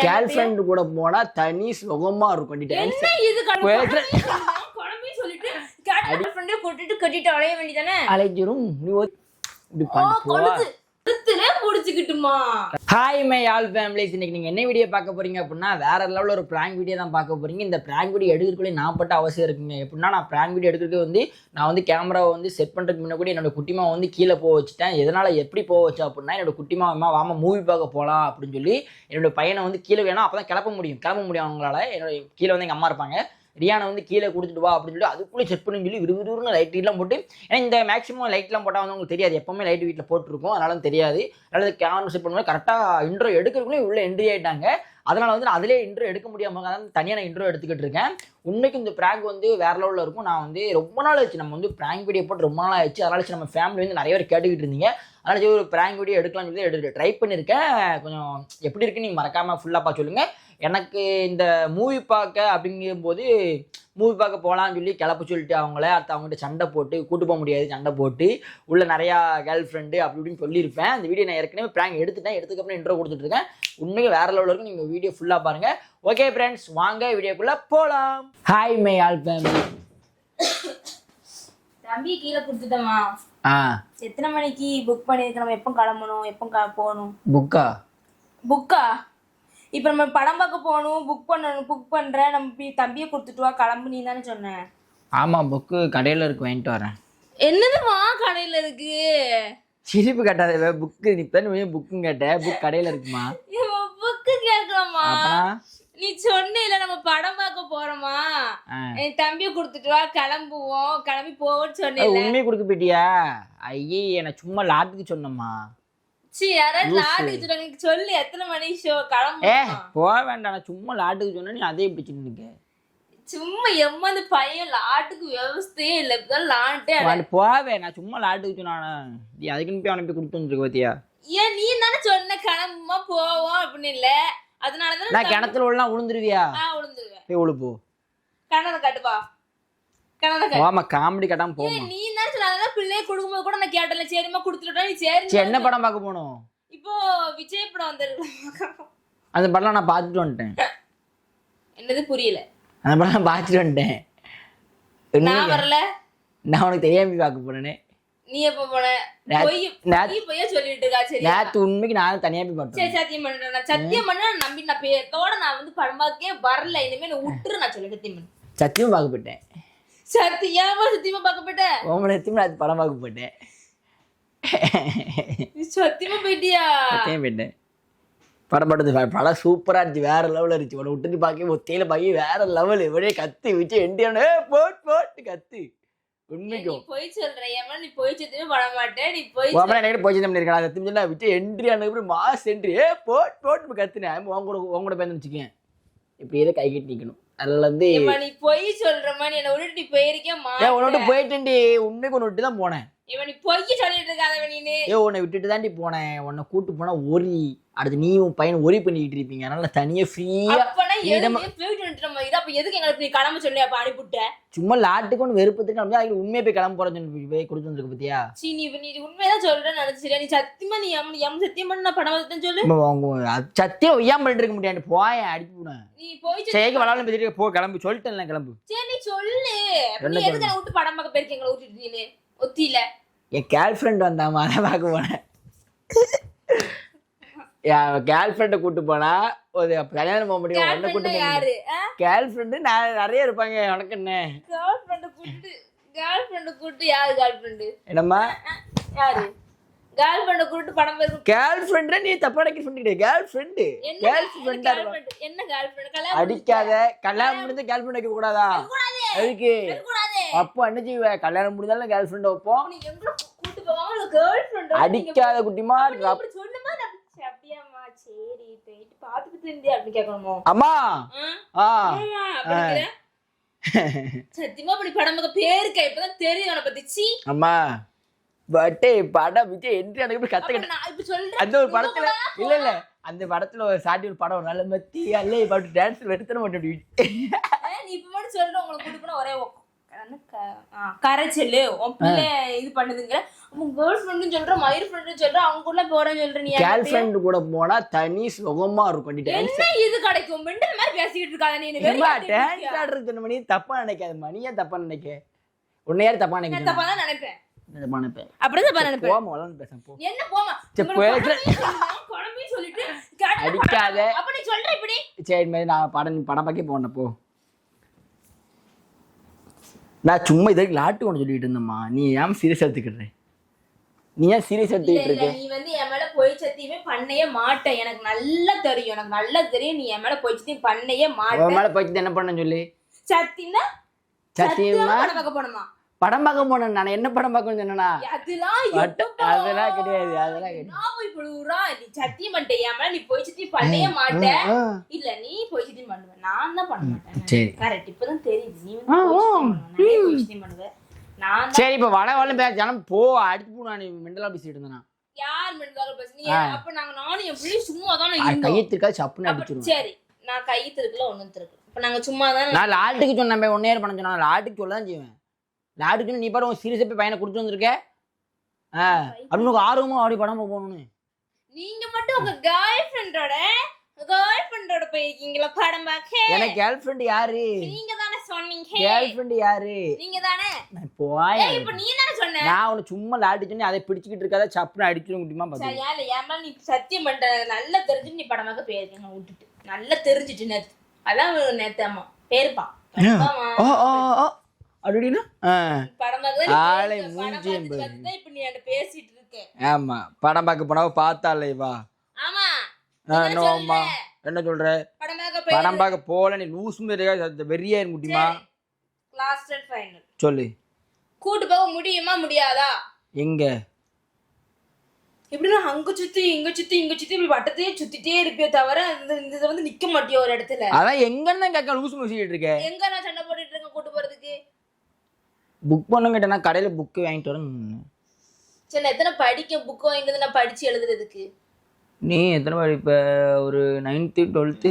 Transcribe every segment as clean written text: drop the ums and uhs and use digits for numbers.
Girl friend கூட போனா தனி சுகமா இருக்கும். என்ன இது குழம்பு சொல்லிட்டு கேர்ள் ஃப்ரெண்டே போட்டுட்டு கட்டிட்டு அலைய வேண்டியதானே? அலைஞ்சிரும். நீ இப்படி பண்ணு. முடிச்சுக்கிட்டுமா. Hi my all families. இன்னைக்கு நீங்க என்ன வீடியோ பார்க்க போறீங்க அப்படின்னா வேற லெவலில் ஒரு பிராங்க் வீடியோ தான் பார்க்க போறீங்க. இந்த பிராங்க் வீடியோ எடுக்கிறதுக்குள்ளே நான் பட்ட அவசியம் இருக்குங்க. எப்படின்னா நான் பிராங்க் வீடியோ எடுக்கிறதுக்கு நான் வந்து கேமராவை செட் பண்ணுறதுக்கு முன்னாடி என்னோட குட்டிமா கீழே போக வச்சுட்டேன். எதனால எப்படி போக வச்சேன் அப்படின்னா என்னோட குட்டிமா வாமா மூவி பார்க்க போகலாம் அப்படின்னு சொல்லி என்னோட பையனை கீழே வேணும் அப்போ தான் கிளம்ப முடியும் அவங்களால. என்னோட கீழே எங்கள் அம்மா இருப்பாங்க. ரியானை கீழே கொடுத்துட்டு வா அப்படின்னு சொல்லி அதுக்குள்ளே செட் பண்ணி சொல்லி விறுவிறுன்னு லைட்லாம் போட்டு, ஏன்னா இந்த மேக்ஸிமம் லைட்லாம் போட்டால் உங்களுக்கு தெரியாது, எப்போவுமே லைட் வீட்டில் போட்டுருக்கும், அதனால தெரியாது. அதனால கேமரா செட் பண்ணும்போது கரெக்டாக இன்ட்ரோ எடுக்கிறதுக்குள்ளே உள்ள என்ட்ரி ஆகிட்டாங்க. அதனால் நான் அதிலே இன்ட்ரோ எடுக்க முடியாமல் அதான் தனியாக நான் இன்ட்ரோ எடுத்துக்கிட்டு இருக்கேன். உண்மைக்கு இந்த ப்ராங்க் வேற லெவலில் இருக்கும். நான் ரொம்ப நாள் ஆச்சு நம்ம ப்ராங்க் வீடியோ போட்டு ரொம்ப நாள் ஆச்சு. அதனால நம்ம ஃபேமிலி நிறைய பேர் கேட்டுக்கிட்டு இருந்தீங்க. அதனால ஒரு ப்ராங்க் வீடியோ எடுக்கலாம்னு சொல்லி எடுத்து ட்ரை பண்ணியிருக்கேன். கொஞ்சம் எப்படி இருக்குன்னு நீங்கள் மறக்காமல் ஃபுல்லாக பார்த்து சொல்லுங்கள். எனக்கு இந்த மூவி பார்க்க அப்படிங்கும்போது மூவி பார்க்க போகலான்னு சொல்லி கிளப்ப சொல்லிட்டு அடுத்து அவங்ககிட்ட சண்டை போட்டு கூட்டு போக முடியாது, சண்டை போட்டு உள்ள நிறையா கேர்ள் ஃப்ரெண்டு அப்படி இப்படின்னு சொல்லியிருப்பேன். அந்த வீடியோ நான் ஏற்கனவே ப்ராங்க் எடுத்துக்கப்புறம் இன்ட்ரோ கொடுத்துட்ருக்கேன். உண்மைக்கு வேற லெவலில் இருக்கும். நீங்கள் வீடியோ ஃபுல்லாக பாருங்கள். ஓகே ஃப்ரெண்ட்ஸ், வாங்க வீடியோக்குள்ளே போகலாம். Hi my all family. தம்பி கீழே கொடுத்துட்டோமா? எத்தனை மணிக்கு புக் பண்ணியிருக்க? நம்ம எப்போ கிளம்பணும், எப்போ போகணும்? புக்கா இப்போ நம்ம படம் பார்க்க போகணும், புக் பண்ணுறேன். நம்ம தம்பியை கொடுத்துட்டு வா, கிளம்பு. நீ தானே சொன்னேன். ஆமாம், புக்கு கடையில் இருக்கு, வாங்கிட்டு வரேன். என்னதுமா கடையில் இருக்கு? சிரிப்பு கட்டாத. புக்கு நீ புக்கும் கேட்டேன், புக் கடையில் இருக்குமா? புக்கு கேட்கலாமா? நீ சொன்ன நம்ம படம் பார்க்க போறோமா, என் தம்பியை கொடுத்துட்டு வா, கிளம்புவோம், கிளம்பி போவோம்னு சொன்னேன். உண்மையை கொடுக்க போயிட்டியா? ஐயே, நான் சும்மா லாட்டுக்கு சொன்னம்மா. சொல்லு எத்தனை மணி ஷோ கிளம்பு. போக வேண்டாம், நான் சும்மா லாட்டுக்கு சொன்ன, நீ அதே இப்படி சொல்லிருக்க. சும்மா எம்மது பையன் லாட்டுக்கு விவசாயே இல்ல, லாட்டே போவே. நான் சும்மா லாட்டுக்கு சொன்னானே, நீ அதுக்குன்னு போய் அவனுக்கு கொடுத்து வந்துருக்க பாத்தியா? ஏன் நீ தானே சொன்ன கிளம்புமா போவோம் அப்படின்னு இல்ல, அதனாலதான் நான் கிணத்துல உள்ள விழுந்துருவியா? விழுந்துருவேன். போய் உழுப்போ, கணதை காட்டுப்பா. காமெடி கட்டாம போமா. நீ தான் சொன்ன பிள்ளைய கொடுக்கும்போது கூட நான் கேட்டல, சரிமா கொடுத்துட்டா. நீ சரி என்ன படம் பார்க்க போனோம்? இப்போ விஜய் படம் வந்திருக்கு. அந்த படம் நான் பார்த்துட்டு வந்துட்டேன். என்னது புரியல? அந்த படம் நான் பார்த்துட்டு வந்துட்டேன். நான் வரல. நான் உனக்கு தெரியாம பார்க்க போனேனே. நீ எப்ப போன? போய் சொல்லிட்டு இருக்கா. சரி, நேத்து உண்மைக்கு நான் தனியா போய் பார்த்தேன். சரி, சத்தியம் பண்றேன். சத்தியம் பண்ண நம்பி நான் பேத்தோட நான் படம் பார்க்கவே வரல. இனிமே நான் விட்டுரு. நான் சொல்லி சத்தியம் பார்க்க போயிட்டேன். சத்தியமா பார்க்க போயிட்டேன். சத்தியமா அது படம் பார்க்க போயிட்டேன். சத்தியமா போயிட்டியா? சத்தியம் போயிட்டேன். படம் சூப்பரா இருந்துச்சு, வேற லெவலில் இருந்துச்சு. உன விட்டுட்டு பார்க்க ஒத்தையில பாக்கி வேற லெவல். இப்படியே கத்து வச்சு எண்டியான போட்டு கத்து. உண்மைக்கும் போய் சொல்றேன். நீ போய் சத்தியமே பண்ண மாட்டேன். நீ போய் போய் சத்தியம் பண்ணிருக்கா? சத்தியம் சொன்னா விட்டு என்ட்ரி ஆனது மாஸ் என்ட்ரி போட்டு கத்துனேன். உங்களோட பேருந்து வச்சுக்கேன். இப்படி எதை கை கட்டி நிக்கணும். அதுல நீ போய் சொல்ற மாதிரி என்ன விட்டு போயிருக்கேன். உன்னோட போயிட்டேன்டி. உண்மைக்கு ஒன்று விட்டு தான் போனேன். நீ பொய் சொல்லிட்டு இருக்காத. நீ உன்னை விட்டுட்டு தாண்டி போனேன். உன்னை கூட்டு போனா ஒரி அடுத்து நீ உன் பையன் ஒரி பண்ணிக்கிட்டு இருப்பீங்க. அதனால தனியா ஃப்ரீயா கிளம்ப சொல்லி அப்ப அனுப்பிவிட்ட. சும்மா லாட்டுக்கு ஒன்று வெறுப்பத்துக்கு கிளம்பி உண்மையை போய் கிளம்ப போறேன்னு போய் கொடுத்து வந்துருக்கு பத்தியா? நீ உண்மையதான் சொல்றேன்னு நினைச்சியா? நீ சத்தியமா நீ சத்தியம் பண்ண படம் சொல்லு. சத்தியம் ஏன் பண்ணிட்டு இருக்க முடியாது? போய் அடிப்புனேன். நீ போய் சேக்கு வளாலும் பத்திட்டு போ, கிளம்பு சொல்லிட்டேன். கிளம்பு. சரி, நீ சொல்லு. எதுக்கு விட்டு படம் பார்க்க போயிருக்கீங்களா? விட்டுட்டு ஒத்தியில என் கேர்ள் ஃப்ரெண்ட் வந்தாமா, அதை பார்க்க போனேன். கேர்ள் ஃப்ரெண்டை கூட்டு போனா ஒரு கல்யாணம் போக முடியும். ஒன்ன கூட்டு யாரு கேர்ள் ஃப்ரெண்டு நிறைய இருப்பாங்க. உனக்கு என்ன கேர்ள் ஃப்ரெண்ட் கூட்டு யாரு? கேர்ள் ஃப்ரெண்டு என்னம்மா? யாரு கேர்ள் ஃப்ரெண்ட் கூட்டு படம் போயிருக்கும்? கேர்ள் ஃப்ரெண்ட் நீ தப்பா நினைக்கிற ஃப்ரெண்ட். கேர்ள் ஃப்ரெண்டு என்ன கேர்ள் ஃப்ரெண்ட்? கல்யாணம் அடிக்காத. கல்யாணம் முடிஞ்சு கேர்ள் ஃப்ரெண்ட் வைக்க கூடாதா? அதுக்கு அப்போ என்ன செய்வ? கல்யாணம் முடிஞ்சாலும் கேர்ள் ஃப்ரெண்ட் வைப்போம். நீ எங்க கூட்டு போவாங்க? கேர்ள் ஃப்ரெண்ட் அடிக்காத குட்டிமா. சொன்னமா அப்படியாமா? சரி, போயிட்டு பாத்துட்டு இருந்தே அப்படி கேட்கணுமோ? அம்மா சத்தியமா அப்படி படம் பார்க்க பேருக்க இப்பதான் தெரியும் உன பத்தி. அம்மா பட்டே படம் விஜய் என்ட்ரி எனக்கு கத்துக்கிட்டேன். அந்த ஒரு படத்துல இல்ல அந்த படத்துல ஒரு சாட்டி ஒரு படம் நல்ல மத்தி அல்ல பாட்டு டான்ஸ் எடுத்துட மாட்டேன். நீ இப்ப மட்டும் சொல்ற உங்களுக்கு கூட்டு போனா ஒரே கரைச்சல் உன் பிள்ளை இது பண்ணுதுங்கிற உன் கேர்ள் ஃப்ரெண்டும் சொல்ற மயிர் ஃப்ரெண்டும் சொல்ற அவங்க கூட போறேன்னு சொல்ற நீ கேர்ள் ஃப்ரெண்ட் கூட போனா தனி சுகமா இருக்கும். என்ன இது கிடைக்கும் மெண்டல் மாதிரி பேசிக்கிட்டு இருக்காத நீ டான்ஸ் ஆடுறது மணி தப்பா நினைக்காதம்மா. நீ ஏன் தப்பா நினைக்க? உன்னை யார் தப்பா நினைக்க? தப்பா தான் நினைப்பேன். அப்படியே தப்பா நினைப்பேன். போமா வளன்னு பேச போ. என்ன போமா? குழம்பி சொல்லிட்டு அடிக்காத. அப்ப நீ சொல்ற இப்படி. சரி மேல நான் படம் பார்க்க போனேன் போ. நான் சும்மா இதற்கு லாட்டு ஒன்று சொல்லிட்டு இருந்தேம்மா. நீ ஏன் சீரியஸ் எடுத்துக்கிட்டு? நீ ஏன் சீரியஸ் எடுத்துக்கிட்டு இருக்க? நீ வந்து என் மேல பொய் சத்தியமே பண்ணவே மாட்டேன். எனக்கு நல்லா தெரியும். எனக்கு நல்லா தெரியும் நீ என் மேல பொய் சத்தியம் பண்ணவே மாட்டேன். உன் மேல பொய் சத்தியம் என்ன பண்ண சொல்லி? சத்தியம்னா சத்தியமா படம் பார்க்க போணுமா? படம் பார்க்க போனேன். நான் என்ன படம் பார்க்கணும்னு சொன்னேனா? அதெல்லாம் கிடையாது. அதெல்லாம் கிடையாது. நான் போய் புழுவுறா நீ சத்தியம் பண்ணிட்டே என் மேல நீ பொய் சத்தியம் பண்ணவே மாட்டேன். இல்ல நீ பொய் சத்தியம் பண்ணுவ. நான் தான் பண்ண மாட்டேன். சரி கரெக்ட். இப்பதான் தெரியுது நீ வந்து பொய் சத்தியம் பண்ணுவ. நான் சரி இப்ப வள பேச போ. அடிச்சு போ. நான் மெண்டலா பேசிட்டு இருந்தேனா? யார் மெண்டலா பேசுனீங்க? அப்ப நானும் என் பிள்ளை சும்மா தானே இருந்தோம். கையத்துக்கா சப்புன்னு அடிச்சிருவேன். சரி நான் கையத்துக்குல ஒண்ணும் திருக்கு. இப்ப நாங்க சும்மா தான். நான் லாட்டுக்கு சொன்னேன். ஒன் இயர் பண்ண சொன்னா லாட்டுக்கு சொல்ல தான் செய்வேன். லாட்டுக்கு நீ பாரு சீரியஸா போய் பையனை கொடுத்து வந்திருக்க. அப்படின்னு ஆர்வமா அப்படி படம் போகணும்னு. நீங்க மட்டும் உங்க கேர்ள் ஃப்ரெண்டோட போயிருக்கீங்களா படம் பார்க்க? எனக்கு கேர்ள் ஃப்ரெண்ட் யாரு? நீங்க தானே சொன்னீங்க. கேர்ள் ஃப்ரெண்ட் யாரு? நீங்க தானே. நான் போய் இப்ப நீ தானே சொன்ன. நான் உன்னை சும்மா லாட்டு சொன்னி அதை பிடிச்சிக்கிட்டு இருக்காத சப்புன்னு அடிச்சிட முடியுமா? சரி ஏல ஏமா நீ சத்தியம் பண்ற நல்லா தெரிஞ்சு நீ படம் பார்க்க போயிருக்கீங்க விட்டுட்டு. நல்லா தெரிஞ்சிட்டு நேத்து. அதான் நேத்தாமா பேருப்பா. அப்படின்னா படம் பார்க்க ஆளை மூஞ்சியம் இப்ப நீ என்கிட்ட பேசிட்டு இருக்க. ஆமா படம் பார்க்க போனா பார்த்தாலே வா. ஆமா என்னம்மா என்ன சொல்ற? படம் பார்க்க போல நீ லூஸ் வெறியா முடியுமா? லாஸ்ட் அண்ட் ஃபைனல் சொல்லு. கூட்டு போக முடியுமா முடியாதா? எங்க எப்படின்னா அங்க சுத்தி இங்க சுத்தி இங்க சுத்தி இப்படி வட்டத்தையே சுத்திட்டே இருப்பியோ தவிர இந்த வந்து நிக்க மாட்டியோ ஒரு இடத்துல. அதான் எங்கன்னு கேட்க லூஸ் பேசிட்டு இருக்கேன். எங்க நான் சண்டை போட்டுட்டு இருக்கேன் கூட்டு போறதுக்கு? புக் பண்ணுங்கிட்ட நான் கடையில புக் வாங்கிட்டு வரேன். சரி நான் எத்தனை படிக்க புக் வாங்கிட்டு நான் படிச்சு எழுதுறதுக்கு? நீ எத்தனை படிப்ப? ஒரு 9th 12th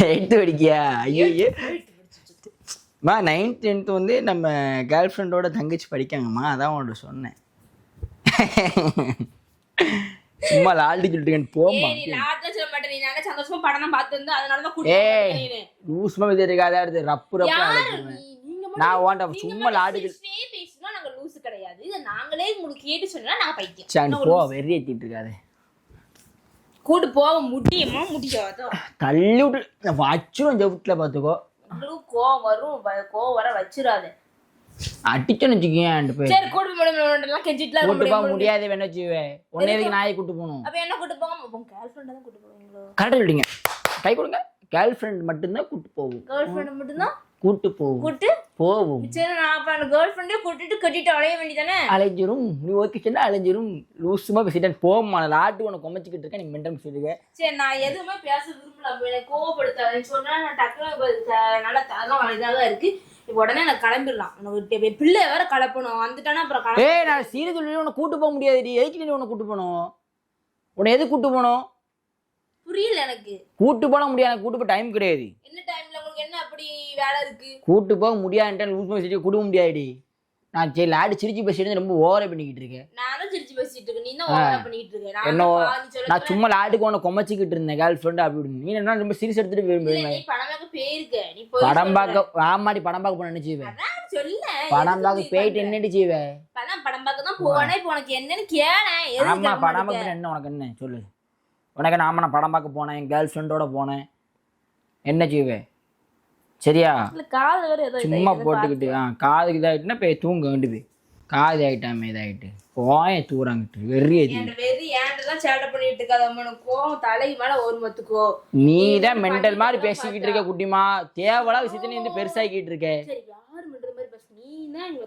8th படிக்கியா? ஐயோ 9th 10th வந்து நம்ம கேர்ள் ஃப்ரெண்டோட தங்கச்சி படிக்காங்கம்மா. அதான் உன்கிட்ட சொன்னேன். சும்மா லால்டி சொல்லிட்டு போமா. நீ லாட்ல சொல்ல மாட்டே. நீ நல்ல சந்தோஷமா படம் தான் பார்த்து வந்து அதனால தான் கூட்டி போறேன். நீ லூஸ்மா விதிருக்காத அடுத்து ரப்பு அழைக்குறேன். நான் ஓண்ட சும்மா லாடுக்கு பேசினா நாங்க லூஸ் கிடையாது. இத நாங்களே உங்களுக்கு கேட்டு சொன்னா நான் பைத்தியம். சரி போ வெறி ஏத்திட்டு இருக்காதே. கூட்டி போக முடியுமா முடியாதோ? தள்ளி விட்டு வச்சிரும் ஜவுட்ல பாத்துக்கோ. கோவம் வரும். கோவம் வர வச்சிராதே. அடிச்சோன்னு வச்சுக்கேன். சரி கூட்டு போக கெஞ்சிட்டுலாம் கூட்டு போக முடியாது. வேணா வச்சுவே ஒன்னேதுக்கு நாயை கூட்டு போகணும். அப்ப என்ன கூட்டு போங்க? உங்க கேர்ள் ஃப்ரெண்ட் தான் கூட்டு போவீங்களோ? கரெக்டா சொல்லிட்டீங்க. கை கொடுங்க. கேர்ள் ஃப்ரெண்ட் மட்டும்தான் கூட்டு போவோம். கேர்ள் ஃப்ரெண்ட் மட்டும்தான் கூட்டு போவோம். கூட்டு போவோம். சரி நான் அப்ப அந்த கேர்ள் ஃப்ரெண்டே கூட்டிட்டு கட்டிட்டு அலைய வேண்டியதானே? அலைஞ்சிரும். நீ ஓகே சொன்னா அலைஞ்சிரும். லூசுமா பேசிட்டேன் போமா. லாட்டு உனக்கு கொமச்சிக்கிட்டு இருக்கேன். நீ மெண்டல் சொல்லுங்க. சரி நான் எதுவுமே பேச விரும்பல. எனக்கு கோவப்படுத்தாத சொன்னா நான் டக்குனு நல்லா தரம் இதாக இருக்கு. உடனே நான் கிளம்பிடலாம். உனக்கு பிள்ளை வேற கலப்பணும் வந்துட்டானா அப்புறம் நான் சீரியஸ் சொல்லி உன்னை கூட்டு போக முடியாது. எதுக்கு நீ உன்னை கூட்டு போகணும்? உன்னை எது கூட்டு போகணும் புரியல எனக்கு. கூட்டு போக முடியாது. எனக்கு கூட்டு போக டைம் கிடையாது. என்ன டைம்ல உங்களுக்கு என்ன அப்படி வேலை இருக்கு? கூட்டு போக முடியாது. லூஸ் பேசிட்டு கூட்ட முடியாதுடி. நான் சரி லாடு சிரிச்சு பேசிட்டு ரொம்ப ஓவரா பண்ணிக்கிட்டு இருக்கேன். நானும் சிரிச்சு பேசிட்டு இருக்கேன். நீ தான் ஓவரா பண்ணிட்டு இருக்க. என்ன நான் சும்மா லாடுக்கு உன்னை கொமச்சிக்கிட்டு இருந்தேன். கேர்ள் ஃப்ரெண்ட் அப்படி நீ என்ன ரொம்ப சீரியஸ் எடுத்துட்டு நீ படம் பார்க்க போயிருக்க. நீ படம் பார்க்க ஆமாடி படம் பார்க்க போன நினைச்சுவே. சொல்ல படம் பார்க்க போயிட்டு என்னடி செய்வே? படம் பார்க்க தான் போவானே. இப்போ உனக்கு என்னன்னு கேளேன். ஆமா படம் பார்க்க என்ன உனக்கு என்ன சொல்லு. உனக்கு நான் படம் பார்க்க போனேன். என் கேர்ள் ஃப்ரெண்டோட போனேன். என்ன செய்வே? சரியா? சும்மா போட்டுக்கிட்டு காதுக்கு இதாகிட்டுனா போய் தூங்க வேண்டியது. காது ஆகிட்டாமே இதாகிட்டு போய தூராங்கிட்டு வெறி நீ தான் மெண்டல் மாதிரி பேசிக்கிட்டு இருக்க. குட்டிமா தேவலா விஷயத்த நீ வந்து பெருசாக்கிட்டு இருக்க.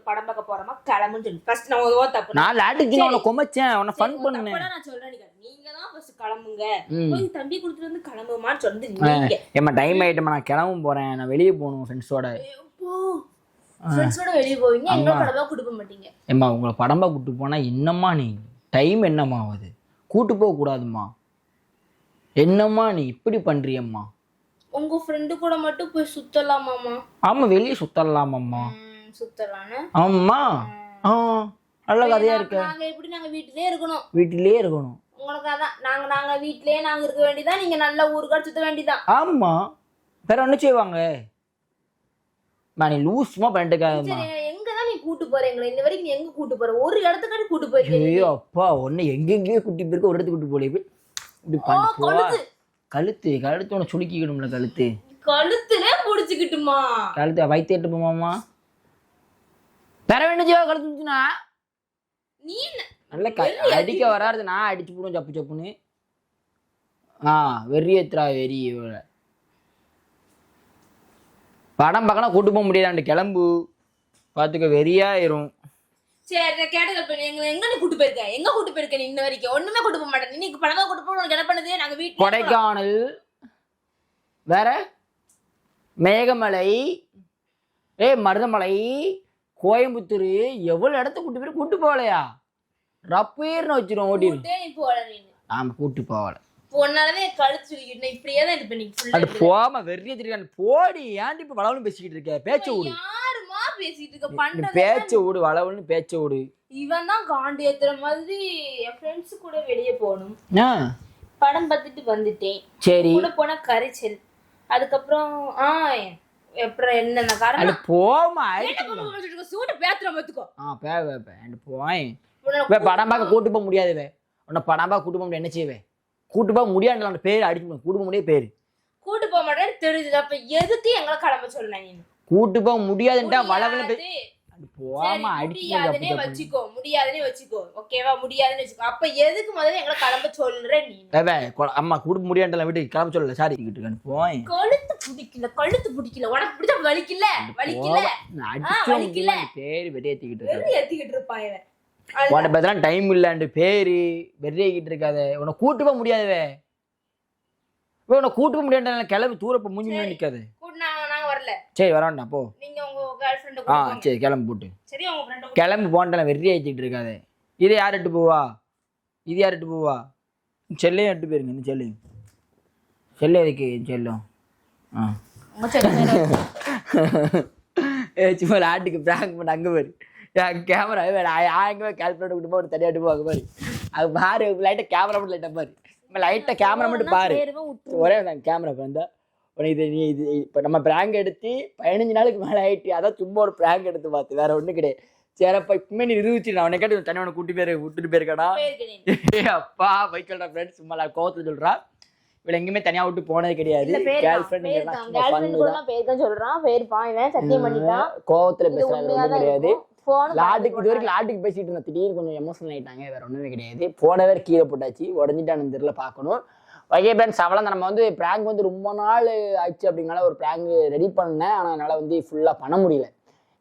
படம் பார்க்க போறோமா கிளம்புன்னு சொல்லி ஃபர்ஸ்ட் நான் தப்பு. நான் லாட்டுக்கு உன்னை கொமச்சேன். உன்னை ஃபன் பண்ணேன். நான் சொல்றேன் நீங்க தான் ஃபர்ஸ்ட் கிளம்புங்க. போய் தம்பி கொடுத்துட்டு வந்து கிளம்புமான்னு சொல்லிட்டு நீங்க ஏமா டைம் ஆயிட்டுமா நான் கிளம்ப போறேன். நான் வெளியே போகணும் ஃப்ரெண்ட்ஸோட. ஃப்ரெண்ட்ஸோட வெளியே போவீங்க. எங்க படமா கூட்டு போக மாட்டீங்க. ஏமா உங்களை படமா கூட்டு போனா என்னம்மா நீ டைம் என்னம்மா ஆகுது? கூட்டு போக கூடாதுமா. என்னம்மா நீ இப்படி பண்றியம்மா? உங்க ஃப்ரெண்டு கூட மட்டும் போய் சுத்தலாமாமா? ஆமா வெளியே சுத்தலாமாம்மா. சுத்தலான்னு. ஆமா. நல்ல கதையா இருக்கு. நாங்க வீட்டிலேயே இருக்கணும். வீட்டிலேயே இருக்கணும். உங்களுக்கு அதான் நாங்க வீட்டிலேயே நாங்க இருக்க வேண்டியதான். நீங்க நல்ல ஊருக்காடு சுத்த வேண்டியதான். ஆமா வேற என்ன செய்வாங்க? நீ லூஸ்மா பண்ணிட்டுக்காதம்மா. எங்கதான் நீ கூட்டு போறீங்களா? இன்ன வரைக்கும் நீ எங்க கூட்டு போற? ஒரு இடத்துக்காடி கூட்டு போறீங்க. ஐயோ அப்பா ஒன்னு எங்கெங்கயோ கூட்டி போயிருக்க, ஒரு இடத்துக்கு கூட்டு போல. இப்படி பண்ணி கழுத்து உன சுளுக்கிக்கணும்ல. கழுத்துலே முடிச்சுக்கிட்டுமா? கழுத்து வயிற்று போமாமா. வேற வேண்டிய கழுத்துனா நீ நல்ல அடிக்க வராது. நான் அடிச்சு போடுவோம் சப்பு சப்புன்னு. வெறி ஏத்துறா வெறி. படம் பார்க்கணும் கூட்டு போக முடியாது. கிளம்பு பாத்துக்க வெறியாயிரும். சரி கேட்டது எங்க கூட்டு போயிருக்க? எங்க கூட்டு போயிருக்க? நீ இன்ன வரைக்கும் ஒண்ணுமே கூட்டு போக மாட்டேன். நீ படமா கூட்டு போக என்ன பண்ணுது? நாங்க வீட்டுல கொடைக்கானல், வேற மேகமலை, மருதமலை, கோயம்புத்தூர், எவ்வளவு இடத்த கூட்டு போகலையா? ரப்பேர்னு வச்சிரும் ஓடி. ஆமா கூட்டு போகல. பொண்ணாலதான் கழுத்து சொல்லிக்கிட்டு இப்படியே தான் இது பண்ணி அது போகாம வெறிய தெரியாது. போடி ஏன்டி இப்ப வளவனு பேசிக்கிட்டு இருக்க? பேச்ச விடு. யாருமா பேசிட்டு இருக்க? பண்றது பேச்ச விடு. வளவனு பேச்ச விடு. இவன் தான் காண்டி ஏத்துற மாதிரி. என் ஃப்ரெண்ட்ஸ் கூட வெளியே போகணும். படம் பார்த்துட்டு வந்துட்டேன். சரி கூட போன கரைச்சல். அதுக்கப்புறம் அப்புறம் என்னென்ன காரணம் போமா சூட்ட பேத்துற மத்துக்கோ. போய் படம் பார்க்க கூட்டு போக முடியாது. உன்னை படம் பார்க்க கூட்டு போக முடியாது. என்ன செய்வே? கூட்டு போக முடியாது. பேரு அடிக்க கூட்டு போக முடியாது. பேரு கூட்டு போக மாட்டேன்னு தெரியுது. அப்ப எதுக்கு எங்களை கிளம்ப சொல்ல? நீ கூட்டு போக முடியாதுன்ட்டா வளவன போகாம முடியாதுன்னே வச்சுக்கோ. ஓகேவா? முடியாதுன்னு வச்சுக்கோ. அப்ப எதுக்கு முதல்ல எங்களை கிளம்ப சொல்ற நீ? அம்மா கூட்டு முடியாதுல விட்டு கிளம்ப சொல்லல. சாரி போய் கழுத்து பிடிக்கல. உனக்கு பிடிச்சா வலிக்கல. பேரு வெறியேத்திக்கிட்டு இருப்பான். உன பத்திலாம் டைம் இல்லாண்டு பேரு வெறியாக்கிட்டு இருக்காத. உன்னை கூட்டு போக முடியாதுவே. உன்னை கூட்டு போக முடியாது. கிளம்பி தூரப்ப மூஞ்சி முன்னாடி நிக்காது. வரல. சரி வரான்டா போ. நீங்க உங்க கேர்ள் ஃப்ரெண்ட் சரி கிளம்பி போட்டு. சரி உங்க ஃப்ரெண்ட் கிளம்பி போன்டல வெறி ஆயிட்டு இருக்காதே. இது யார்ட்டு போவா? செல்லையும் எட்டு போயிருங்க. இந்த செல்ல இருக்கு செல்லும். சும்மா ஆட்டுக்கு பிராங்க் பண்ண அங்க பாரு. கேமரா ஆயிரமே கால்குலேட்டர் விட்டு போய் தனியாட்டு போவாங்க பாரு. அது பாரு லைட்டா கேமரா மட்டும் லைட்டா பாரு. லைட்டா கேமரா மட்டும் பாரு. ஒரே கேமரா வந்தா இது நீ இது இப்போ நம்ம பிராங்க் எடுத்து 15 நாளுக்கு மேலே ஆயிட்டு. அதான் சும்மா ஒரு பிராங்க் எடுத்து பார்த்து வேற ஒன்றும் கிடையாது. சரிப்பா இப்பவுமே நீ நிரூபிச்சு நான் உன்னை கேட்டு தனியாக விட்டுட்டு போயிருக்கடா. அப்பா பைக்கல்டா ஃப்ரெண்ட்ஸ் சும்மா கோவத்தில் சொல்றா. இவளை எங்கேயுமே தனியா விட்டு போனது கிடையாது. கேர்ள் ஃப்ரெண்ட் சொல்றான். கோவத்துல பேசுறாங்க ஒன்றும் கிடையாது. லாட்டுக்கு இது வரைக்கும் லாட்டுக்கு பேசிட்டு இருந்தா திடீர்னு கொஞ்சம் எமோஷனல் ஆயிட்டாங்க. வேற ஒண்ணுமே கிடையாது. போனவே கீழே போட்டாச்சு. உடஞ்சிட்டானு தெரியல பார்க்கணும். ஓகே ஃப்ரெண்ட்ஸ் அவ்வளோ நம்ம பிராங்க் ரொம்ப நாள் ஆயிடுச்சு. அப்படிங்கனால ஒரு பிராங்க் ரெடி பண்ணேன். ஆனால் என்னால் ஃபுல்லாக பண்ண முடியல.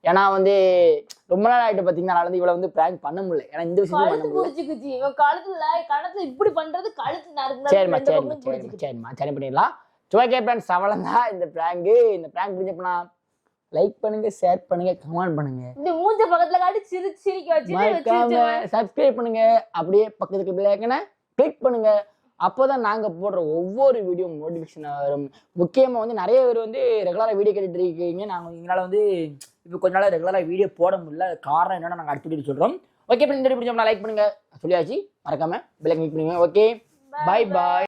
ஏன்னா ரொம்ப நாள் ஆகிட்டு பார்த்தீங்கன்னா என்னால் இவ்வளோ பிராங்க் பண்ண முடியல. ஏன்னா இந்த விஷயம் பண்ண முடியல. கழுத்துல இப்படி பண்றது கழுத்து. சரிம்மா சரி பண்ணிடலாம். ஓகே ஃப்ரெண்ட்ஸ் அவ்வளோ தான் இந்த பிராங்க் புரிஞ்சப்பனா லைக் பண்ணுங்க, ஷேர் பண்ணுங்க, கமெண்ட் பண்ணுங்க. இந்த மூஞ்ச பக்கத்துல காட்டி சிரிக்க வச்சு சப்ஸ்கிரைப் பண்ணுங்க. அப்படியே பக்கத்துக்கு பெல் ஐகானை கிளிக் பண்ணுங்க. அப்போதான் நாங்க போடுற ஒவ்வொரு வீடியோ நோட்டிபிகேஷன் வரும். முக்கியமா நிறைய பேர் ரெகுலரா வீடியோ கேட்டுட்டு இருக்கீங்க. நாங்க எங்களால இப்போ கொஞ்ச நாள் ரெகுலரா வீடியோ போட முடியல. காரணம் என்னன்னா நாங்க அடுத்த வீடியோ சொல்றோம். ஓகே இந்த வீடியோ பிடிச்சோம்னா லைக் பண்ணுங்க சொல்லியாச்சு. மறக்காம பெல் ஐகானை கிளிக் பண்ணுங்க. Okay bye bye.